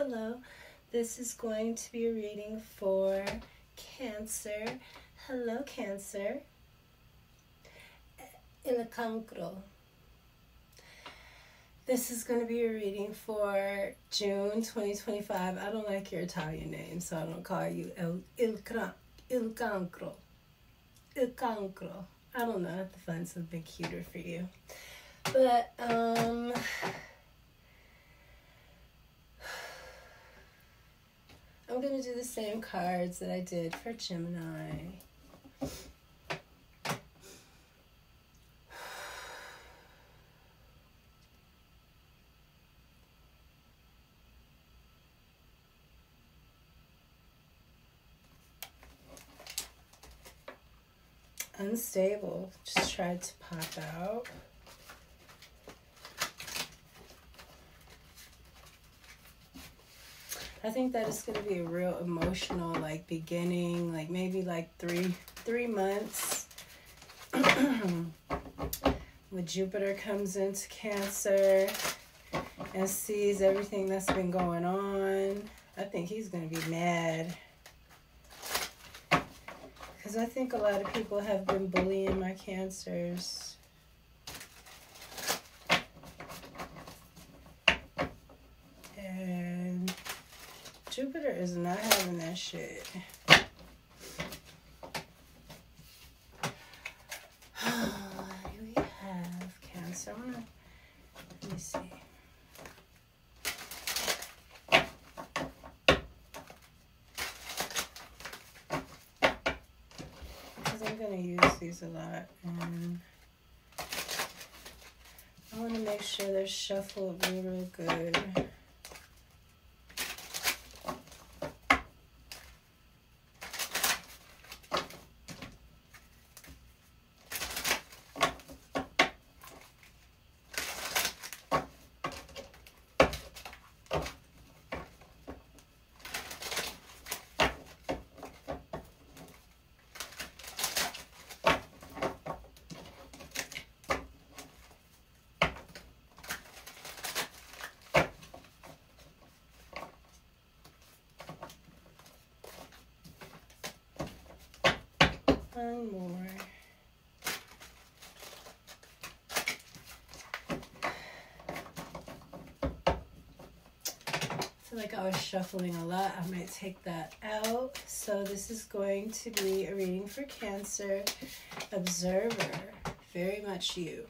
hello. This is going to be a reading for Cancer. Hello, Cancer. Il cancro. This is going to be a reading for June 2025. I don't like your Italian name, so I don't call you Il Cancro. Il Cancro. I don't know. I have to find something cuter for you. But, I'm going to do the same cards that I did for Gemini. Unstable. Just tried to pop out. I think that it's going to be a real emotional, like, beginning, like, maybe, like, three months. When Jupiter comes into Cancer and sees everything that's been going on, I think he's going to be mad. Because I think a lot of people have been bullying my Cancers. And Jupiter is not having that shit. Here we have Cancer. Let me see. Because I'm going to use these a lot. And I want to make sure they're shuffled real good. One more. I feel like I was shuffling a lot. I might take that out. So this is going to be a reading for Cancer. Observer. Very much you.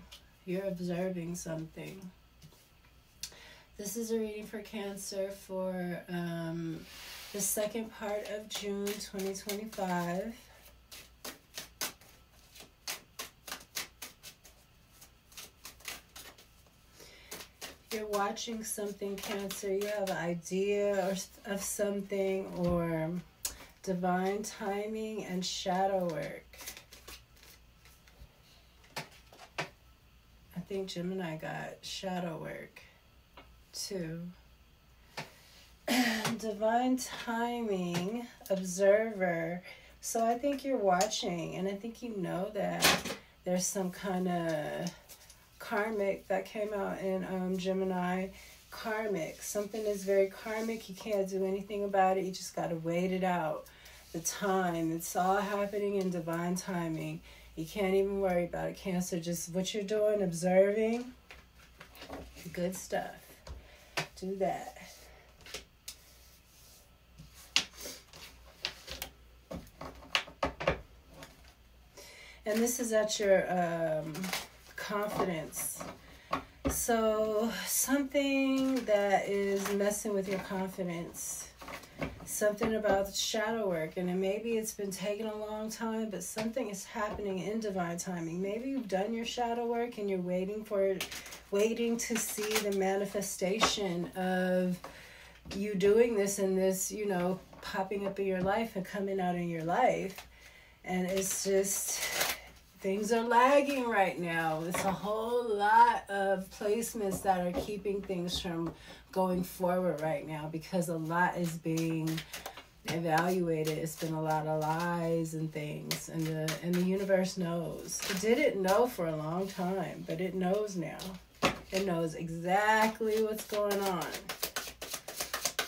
You're observing something. This is a reading for Cancer for the second part of June 2025. You're watching something, Cancer. You have an idea of something, or divine timing and shadow work. I think Gemini got shadow work too. Divine timing, observer. So I think you're watching, and I think you know that there's some kind of karmic that came out in Gemini. Karmic. Something is very karmic. You can't do anything about it. You just got to wait it out. The time. It's all happening in divine timing. You can't even worry about it, Cancer. Just what you're doing, observing. Good stuff. Do that. And this is at your confidence. So something that is messing with your confidence, something about shadow work, and then maybe it's been taking a long time, but something is happening in divine timing. Maybe you've done your shadow work and you're waiting to see the manifestation of you doing this and this, you know, popping up in your life and coming out in your life. And it's just, things are lagging right now. It's a whole lot of placements that are keeping things from going forward right now because a lot is being evaluated. It's been a lot of lies and things, and the universe knows. It didn't know for a long time, but it knows now. It knows exactly what's going on.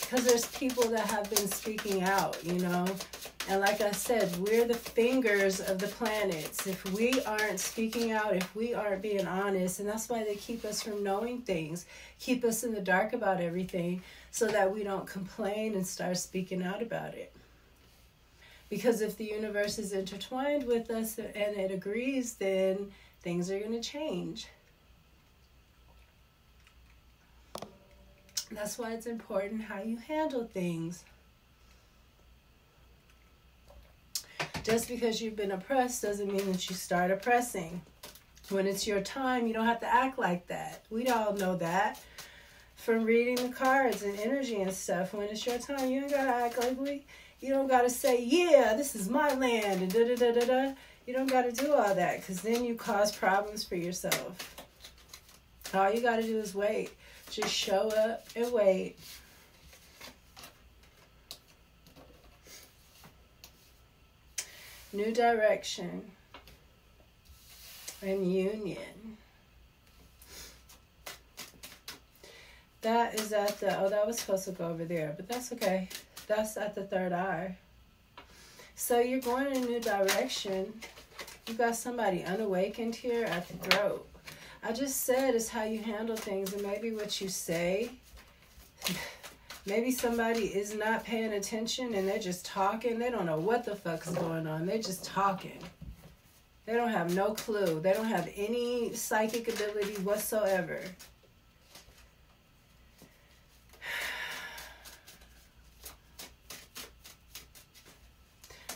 Because there's people that have been speaking out, you know. And like I said, we're the fingers of the planets. If we aren't speaking out, if we aren't being honest, and that's why they keep us from knowing things, keep us in the dark about everything, so that we don't complain and start speaking out about it. Because if the universe is intertwined with us and it agrees, then things are going to change. That's why it's important how you handle things. Just because you've been oppressed doesn't mean that you start oppressing. When it's your time, you don't have to act like that. We all know that from reading the cards and energy and stuff. When it's your time, you ain't got to act like you don't got to say, yeah, this is my land and da-da-da-da-da. You don't got to do all that, because then you cause problems for yourself. All you got to do is wait. Just show up and wait. New direction and union. That is at the, oh, that was supposed to go over there, but that's okay. That's at the third eye. So you're going in a new direction. You got somebody unawakened here at the throat. I just said it's how you handle things, and maybe what you say. Maybe somebody is not paying attention and they're just talking. They don't know what the fuck is going on. They're just talking. They don't have no clue. They don't have any psychic ability whatsoever.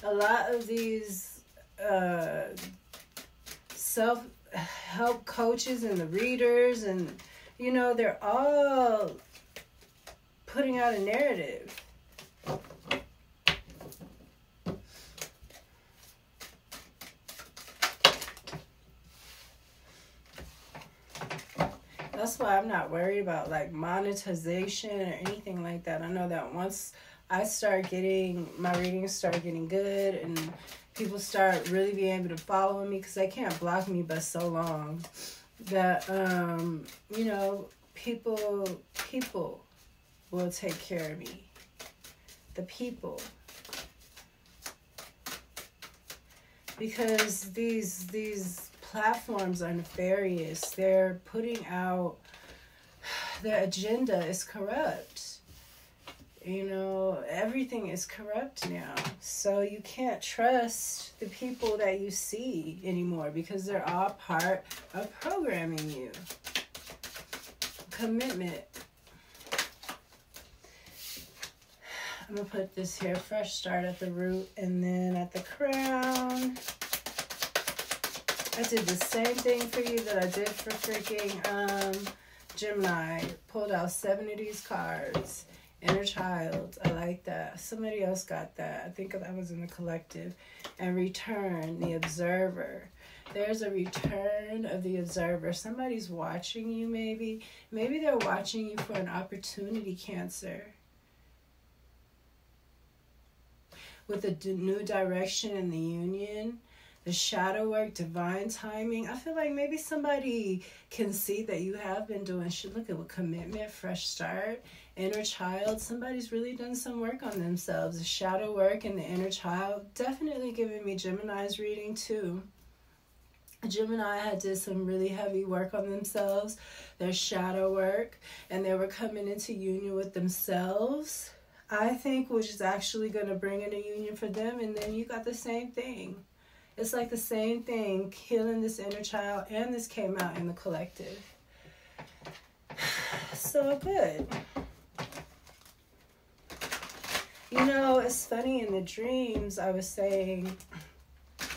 A lot of these self-help coaches and the readers, and, you know, they're all putting out a narrative. That's why I'm not worried about like monetization or anything like that. I know that once I start getting, my readings start getting good and people start really being able to follow me, because they can't block me but so long, that, you know, people will take care of me. The people. Because these platforms are nefarious. They're putting out, their agenda is corrupt. You know, everything is corrupt now. So you can't trust the people that you see anymore, because they're all part of programming you. Commitment. I'm going to put this here, fresh start at the root, and then at the crown. I did the same thing for you that I did for freaking Gemini. Pulled out 7 of these cards. Inner child. I like that. Somebody else got that. I think that was in the collective. And return, the observer. There's a return of the observer. Somebody's watching you, maybe. Maybe they're watching you for an opportunity, Cancer. With a new direction in the union, the shadow work, divine timing. I feel like maybe somebody can see that you have been doing shit. Look at what commitment, fresh start, inner child. Somebody's really done some work on themselves. The shadow work and the inner child. Definitely giving me Gemini's reading too. Gemini had did some really heavy work on themselves. Their shadow work. And they were coming into union with themselves, I think, which is actually going to bring in a union for them. And then you got the same thing. It's like the same thing, healing this inner child, and this came out in the collective. So good. You know, it's funny, in the dreams, I was saying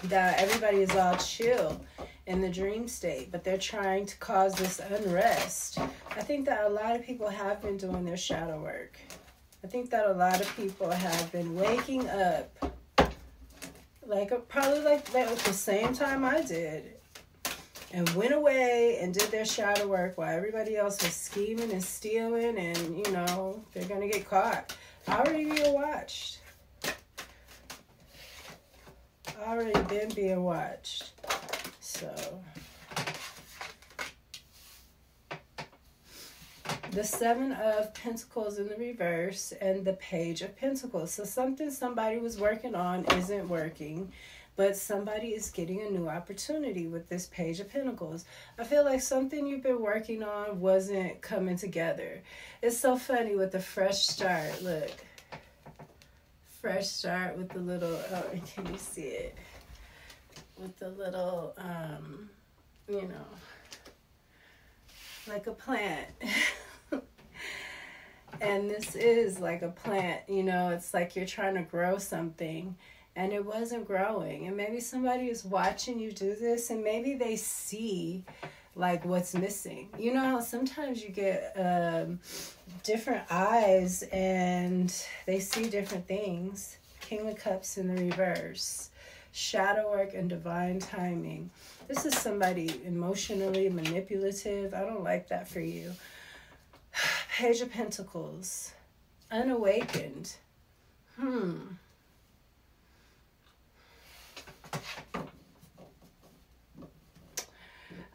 that everybody is all chill in the dream state, but they're trying to cause this unrest. I think that a lot of people have been doing their shadow work. I think that a lot of people have been waking up, probably like at the same time I did, and went away and did their shadow work while everybody else was scheming and stealing, and, you know, they're going to get caught. Already being watched. Already been being watched. So the Seven of Pentacles in the reverse, and the Page of Pentacles. So something somebody was working on isn't working, but somebody is getting a new opportunity with this Page of Pentacles. I feel like something you've been working on wasn't coming together. It's so funny with the fresh start. Look. Fresh start with the little, oh, can you see it? With the little, you know, like a plant. And this is like a plant, you know, it's like you're trying to grow something and it wasn't growing. And maybe somebody is watching you do this and maybe they see like what's missing. You know how sometimes you get different eyes and they see different things. King of Cups in the reverse. Shadow work and divine timing. This is somebody emotionally manipulative. I don't like that for you. Page of Pentacles. Unawakened.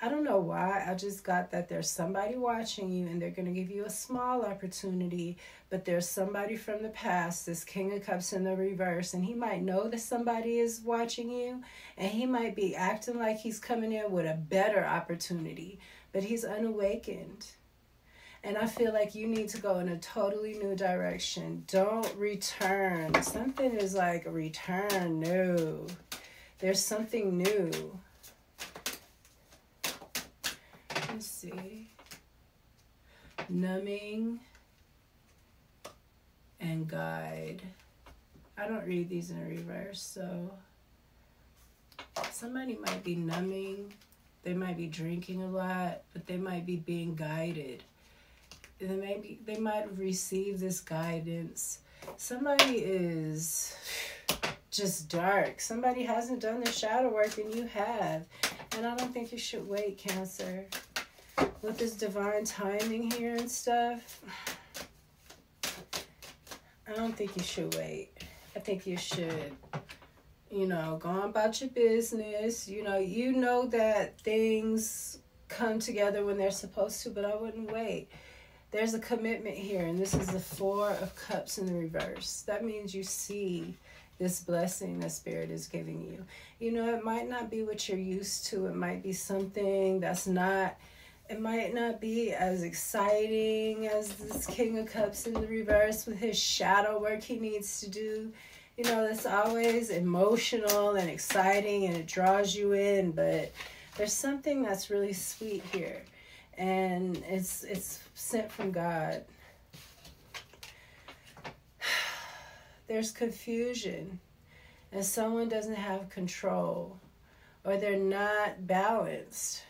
I don't know why. I just got that there's somebody watching you and they're going to give you a small opportunity, but there's somebody from the past, this King of Cups in the reverse, and he might know that somebody is watching you and he might be acting like he's coming in with a better opportunity, but he's unawakened. And I feel like you need to go in a totally new direction. Don't return. Something is like a return. No. There's something new. Let's see. Numbing and guide. I don't read these in reverse, so somebody might be numbing. They might be drinking a lot, but they might be being guided. They might have received this guidance. Somebody is just dark. Somebody hasn't done the shadow work and you have. And I don't think you should wait, Cancer. With this divine timing here and stuff, I don't think you should wait. I think you should, you know, go on about your business. You know that things come together when they're supposed to, but I wouldn't wait. There's a commitment here, and this is the Four of Cups in the reverse. That means you see this blessing that Spirit is giving you. You know, it might not be what you're used to. It might be something that's not, it might not be as exciting as this King of Cups in the reverse with his shadow work he needs to do. You know, that's always emotional and exciting and it draws you in, but there's something that's really sweet here. And it's sent from God. There's confusion and someone doesn't have control or they're not balanced.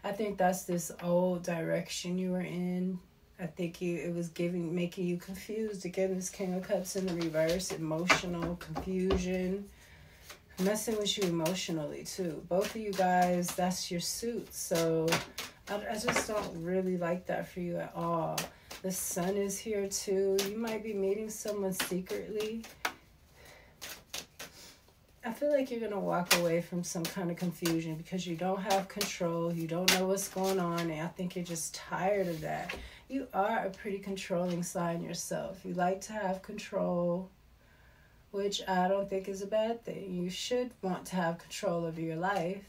I think that's this old direction you were in. I think it was making you confused. Again, this King of Cups in the reverse, emotional confusion, messing with you emotionally too. Both of you guys, that's your suit. So I just don't really like that for you at all. The Sun is here too. You might be meeting someone secretly. I feel like you're going to walk away from some kind of confusion because you don't have control. You don't know what's going on. And I think you're just tired of that. You are a pretty controlling sign yourself. You like to have control, which I don't think is a bad thing. You should want to have control over your life,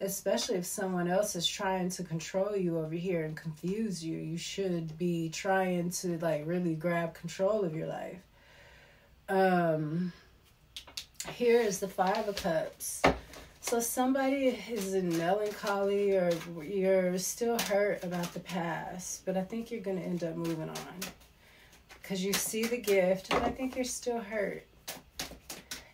especially if someone else is trying to control you over here and confuse you. You should be trying to like really grab control of your life. Here is the Five of Cups. So somebody is in melancholy or you're still hurt about the past, but I think you're going to end up moving on because you see the gift, but I think you're still hurt.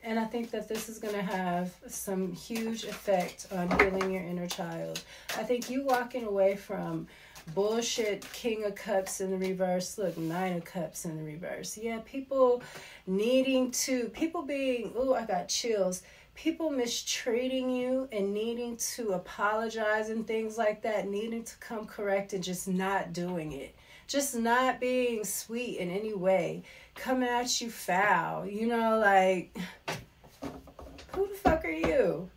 And I think that this is going to have some huge effect on healing your inner child. I think you walking away from bullshit King of Cups in the reverse. Look, Nine of Cups in the reverse. Yeah, people being, I got chills. People mistreating you and needing to apologize and things like that, needing to come correct and just not doing it. Just not being sweet in any way. Coming at you foul. You know, like, Who the fuck are you?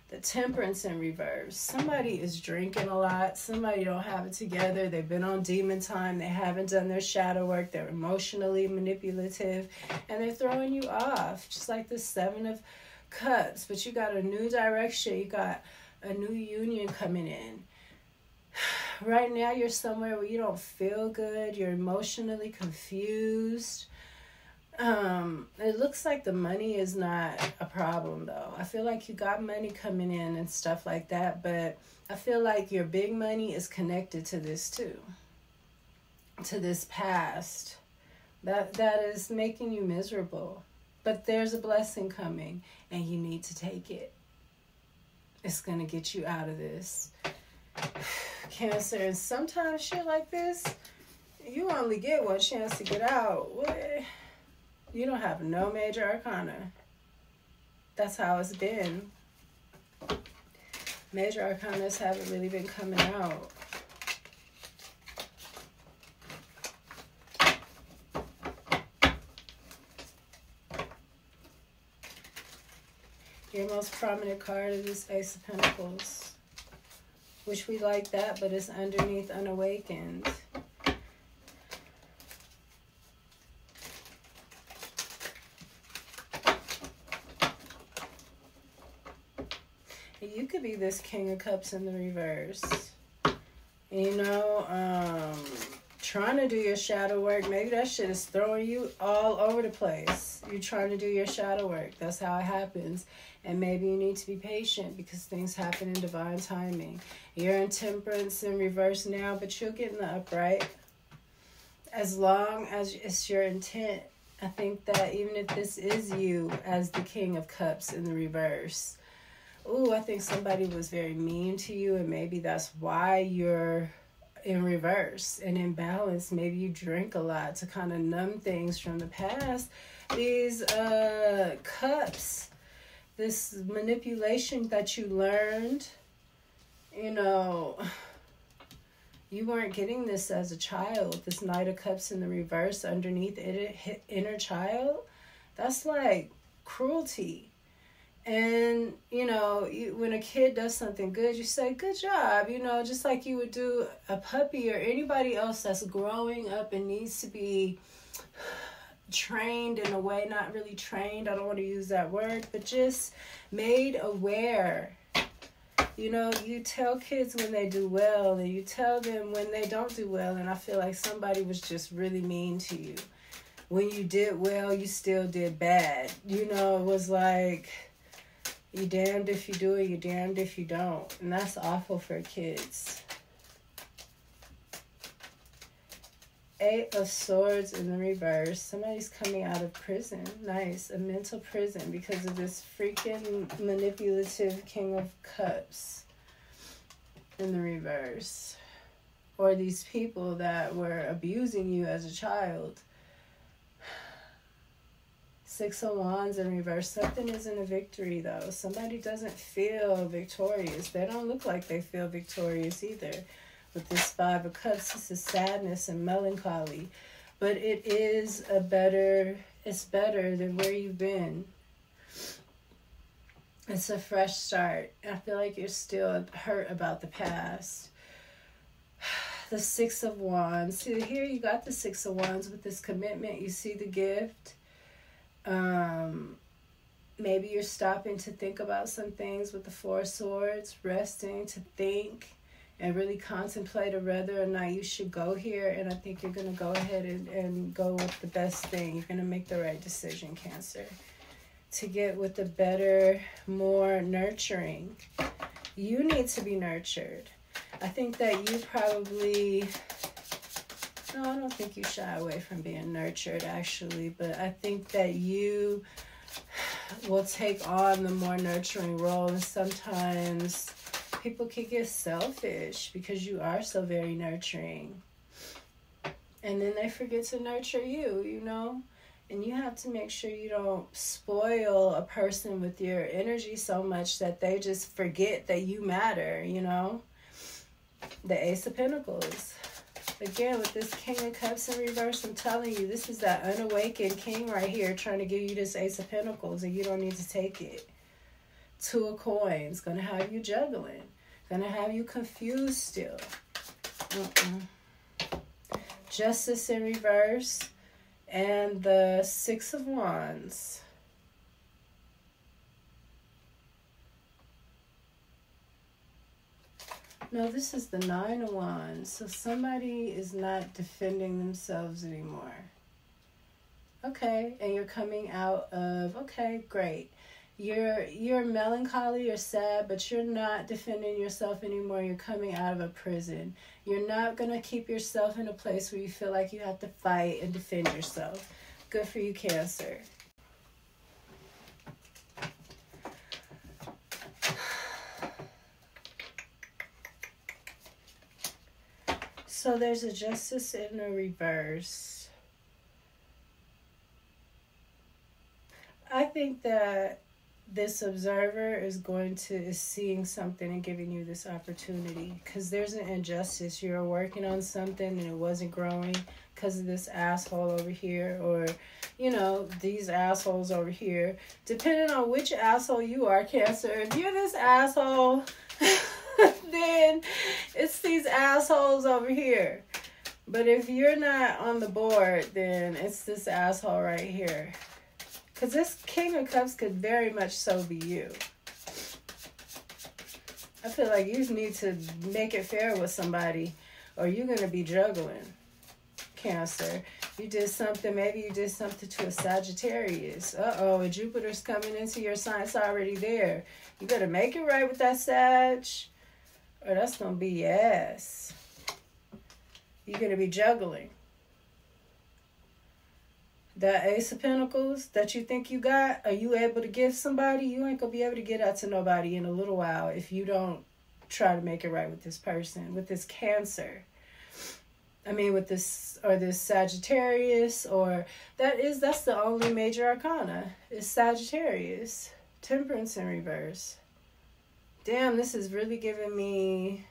The Temperance in reverse. Somebody is drinking a lot. Somebody don't have it together. They've been on demon time. They haven't done their shadow work. They're emotionally manipulative. And they're throwing you off. Just like the Seven of Cups. But you got a new direction. You got a new union coming in. Right now you're somewhere where you don't feel good. You're emotionally confused. It looks like the money is not a problem though. I feel like you got money coming in and stuff like that, but I feel like your big money is connected to this too. To this past. That is making you miserable. But there's a blessing coming and you need to take it. It's going to get you out of this. Cancer, and sometimes shit like this, you only get one chance to get out. What? You don't have no major arcana. That's how it's been. Major arcanas haven't really been coming out. Your most prominent card is this Ace of Pentacles. Which we like that, but it's underneath unawakened. You could be this King of Cups in the reverse. You know, trying to do your shadow work. Maybe that shit is throwing you all over the place. You're trying to do your shadow work. That's how it happens. And maybe you need to be patient because things happen in divine timing. You're in Temperance in reverse now, but you'll get in the upright. As long as it's your intent. I think that even if this is you as the King of Cups in the reverse. Ooh, I think somebody was very mean to you, and maybe that's why you're in reverse and in balance. Maybe you drink a lot to kind of numb things from the past. These cups, this manipulation that you learned, you know, you weren't getting this as a child. This Knight of Cups in the reverse underneath it, inner child, that's like cruelty. And, you know, when a kid does something good, you say, good job, you know, just like you would do a puppy or anybody else that's growing up and needs to be trained in a way, not really trained, I don't want to use that word, but just made aware. You know, you tell kids when they do well and you tell them when they don't do well, and I feel like somebody was just really mean to you. When you did well, you still did bad. You know, it was like, you damned if you do it, you damned if you don't. And that's awful for kids. Eight of Swords in the reverse. Somebody's coming out of prison. Nice. A mental prison because of this freaking manipulative King of Cups in the reverse. Or these people that were abusing you as a child. Six of Wands in reverse. Something isn't a victory, though. Somebody doesn't feel victorious. They don't look like they feel victorious either. With this Five of Cups, this is sadness and melancholy. But it is it's better than where you've been. It's a fresh start. I feel like you're still hurt about the past. The Six of Wands. See, here you got the Six of Wands with this commitment. You see the gift. Maybe you're stopping to think about some things with the Four of Swords, resting to think and really contemplate whether or not you should go here. And I think you're going to go ahead and go with the best thing. You're going to make the right decision, Cancer, to get with the better, more nurturing. You need to be nurtured. I think that you probably... No, I don't think you shy away from being nurtured, actually. But I think that you will take on the more nurturing role. And sometimes people can get selfish because you are so very nurturing. And then they forget to nurture you, you know. And you have to make sure you don't spoil a person with your energy so much that they just forget that you matter, you know. The Ace of Pentacles. Again, with this King of Cups in reverse, I'm telling you, this is that unawakened king right here trying to give you this Ace of Pentacles, and you don't need to take it. Two of Coins, going to have you juggling. Going to have you confused still. Justice in reverse. And the Six of Wands. No, this is the Nine of Wands. So somebody is not defending themselves anymore. Okay, and you're coming out of, okay, great. You're melancholy or sad, but you're not defending yourself anymore. You're coming out of a prison. You're not going to keep yourself in a place where you feel like you have to fight and defend yourself. Good for you, Cancer. So there's a Justice in the reverse. I think that this observer is seeing something and giving you this opportunity, because there's an injustice. You're working on something and it wasn't growing because of this asshole over here, or you know, these assholes over here, depending on which asshole you are, Cancer. If you're this asshole then it's these assholes over here. But if you're not on the board, then it's this asshole right here. Because this King of Cups could very much so be you. I feel like you need to make it fair with somebody, or you're going to be juggling, Cancer. You did something, maybe you did something to a Sagittarius. Uh-oh, and Jupiter's coming into your sign. It's already there. You better make it right with that Sag, or that's going to be your ass. You're going to be juggling. That Ace of Pentacles that you think you got, are you able to give somebody? You ain't going to be able to get that to nobody in a little while if you don't try to make it right with this person, with this Cancer. I mean, with this, or this Sagittarius, or that's the only Major Arcana, is Sagittarius. Temperance in reverse. Damn, this is really giving me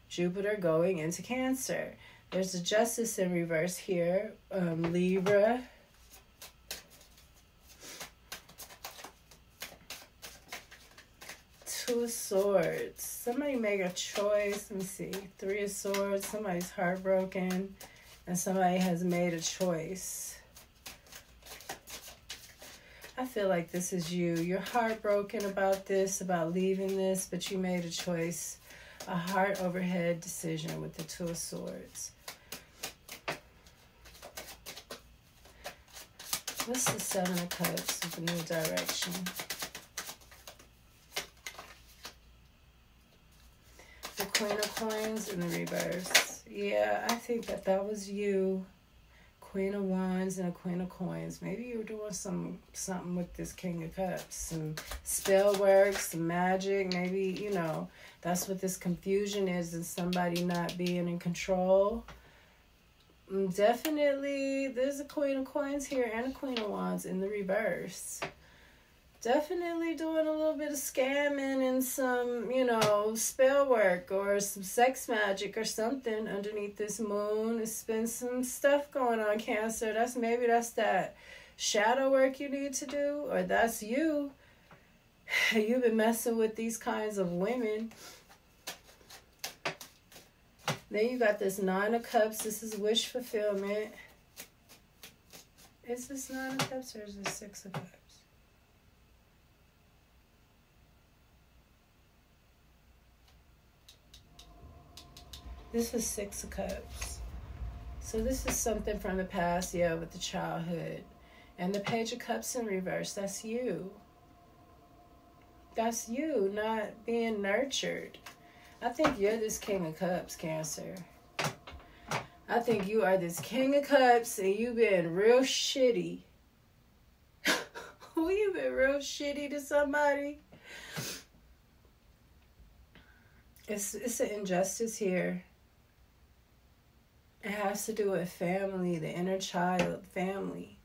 Jupiter going into Cancer. There's a Justice in reverse here. Libra. Two of Swords. Somebody make a choice. Let me see. Three of Swords. Somebody's heartbroken. And somebody has made a choice. I feel like this is you. You're heartbroken about this, about leaving this, but you made a choice. A heart over head decision with the Two of Swords. What's the Seven of Cups with the new direction? The Queen of Coins in the reverse. Yeah, I think that was you. Queen of Wands and a Queen of Coins. Maybe you were doing something with this King of Cups. Some spell work, some magic. Maybe, you know, that's what this confusion is, and somebody not being in control. Definitely, there's a Queen of Coins here and a Queen of Wands in the reverse. Definitely doing a little bit of scamming and some, you know, spell work or some sex magic or something underneath this moon. There's been some stuff going on, Cancer. Maybe that's that shadow work you need to do, or that's you. You've been messing with these kinds of women. Then you got this Nine of Cups. This is wish fulfillment. Is this Nine of Cups or is this Six of Cups? This is Six of Cups. So this is something from the past, yeah, with the childhood. And the Page of Cups in reverse, that's you. That's you not being nurtured. I think you're this King of Cups, Cancer. I think you are this King of Cups and you've been real shitty. You've been real shitty to somebody. It's an injustice here. It has to do with family, the inner child, family.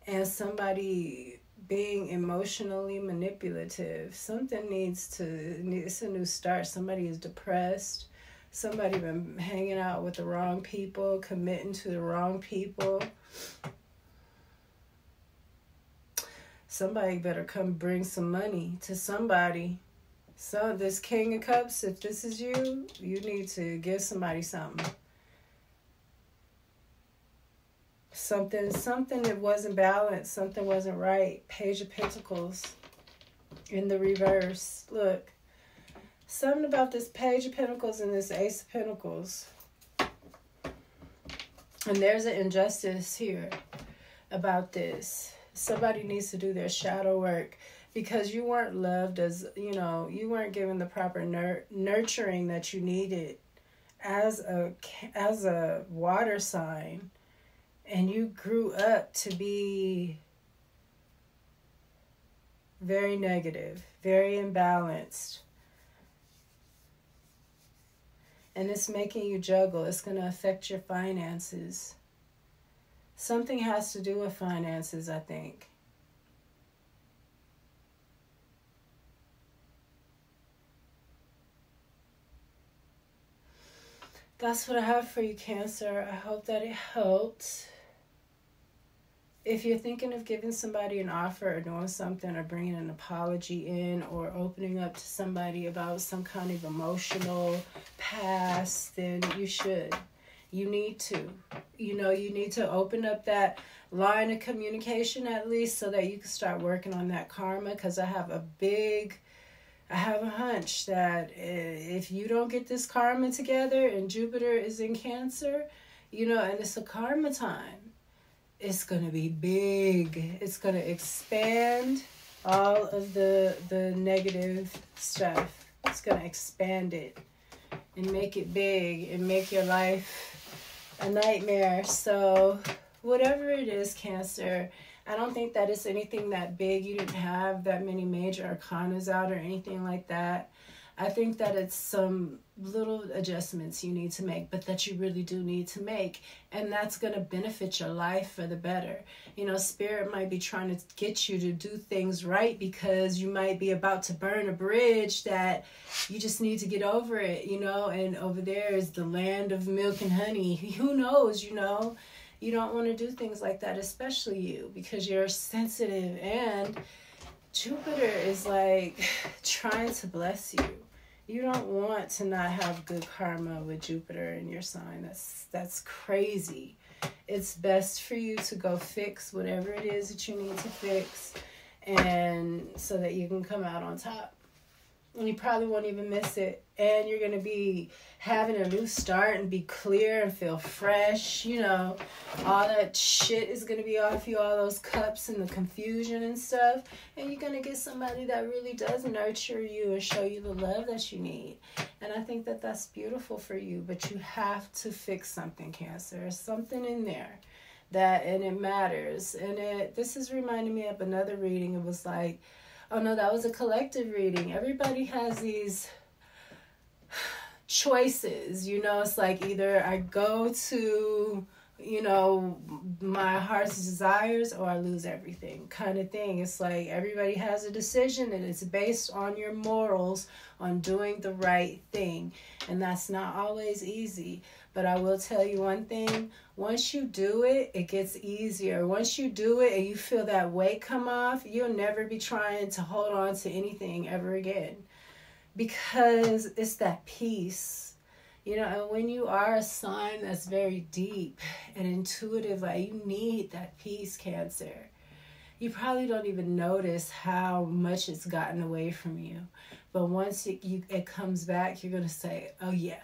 And somebody being emotionally manipulative. Something it's a new start. Somebody is depressed. Somebody been hanging out with the wrong people, committing to the wrong people. Somebody better come bring some money to somebody. So this King of Cups, if this is you, you need to give somebody something. Something that wasn't balanced, something wasn't right. Page of Pentacles in the reverse. Look, something about this Page of Pentacles and this Ace of Pentacles. And there's an injustice here about this. Somebody needs to do their shadow work because you weren't loved as, you know, you weren't given the proper nurturing that you needed as a water sign. And you grew up to be very negative, very imbalanced. And it's making you juggle. It's going to affect your finances. Something has to do with finances, I think. That's what I have for you, Cancer. I hope that it helped. If you're thinking of giving somebody an offer or doing something or bringing an apology in or opening up to somebody about some kind of emotional past, then you should. You need to. You know, you need to open up that line of communication at least so that you can start working on that karma, because I have a hunch that if you don't get this karma together and Jupiter is in Cancer, you know, and it's a karma time, it's going to be big. It's going to expand all of the negative stuff. It's going to expand it and make it big and make your life a nightmare. So whatever it is, Cancer, I don't think that it's anything that big. You didn't have that many major arcanas out or anything like that. I think that it's some little adjustments you need to make, but that you really do need to make. And that's going to benefit your life for the better. You know, Spirit might be trying to get you to do things right because you might be about to burn a bridge that you just need to get over it, you know. And over there is the land of milk and honey. Who knows, you know. You don't want to do things like that, especially you, because you're sensitive. And Jupiter is like trying to bless you. You don't want to not have good karma with Jupiter in your sign. That's crazy. It's best for you to go fix whatever it is that you need to fix, and so that you can come out on top. And you probably won't even miss it. And you're going to be having a new start and be clear and feel fresh. You know, all that shit is going to be off you, all those cups and the confusion and stuff. And you're going to get somebody that really does nurture you and show you the love that you need. And I think that that's beautiful for you. But you have to fix something, Cancer. There's something in there and it matters. And this is reminding me of another reading. It was like, oh no, that was a collective reading. Everybody has these choices, you know. It's like either I go to, you know, my heart's desires or I lose everything kind of thing. It's like everybody has a decision and it's based on your morals, on doing the right thing. And that's not always easy. But I will tell you one thing, once you do it, it gets easier. Once you do it and you feel that weight come off, you'll never be trying to hold on to anything ever again. Because it's that peace. You know, and when you are a sign that's very deep and intuitive, like you need that peace, Cancer. You probably don't even notice how much it's gotten away from you. But once it comes back, you're going to say, oh yeah.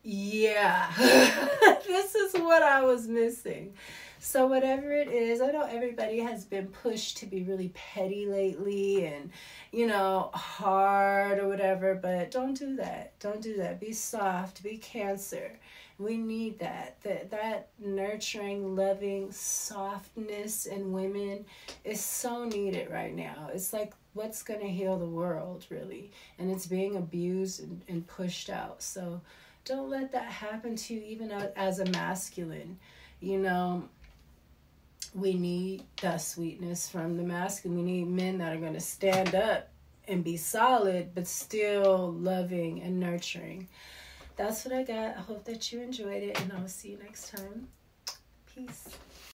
Yeah, this is what I was missing. So whatever it is, I know everybody has been pushed to be really petty lately and, you know, hard or whatever, but don't do that. Don't do that. Be soft, be Cancer. We need that nurturing, loving softness in women is so needed right now. It's like what's going to heal the world, really. And it's being abused and pushed out. So don't let that happen to you, even as a masculine. You know, we need that sweetness from the masculine. We need men that are going to stand up and be solid, but still loving and nurturing. that's what I got. I hope that you enjoyed it, and I'll see you next time. Peace.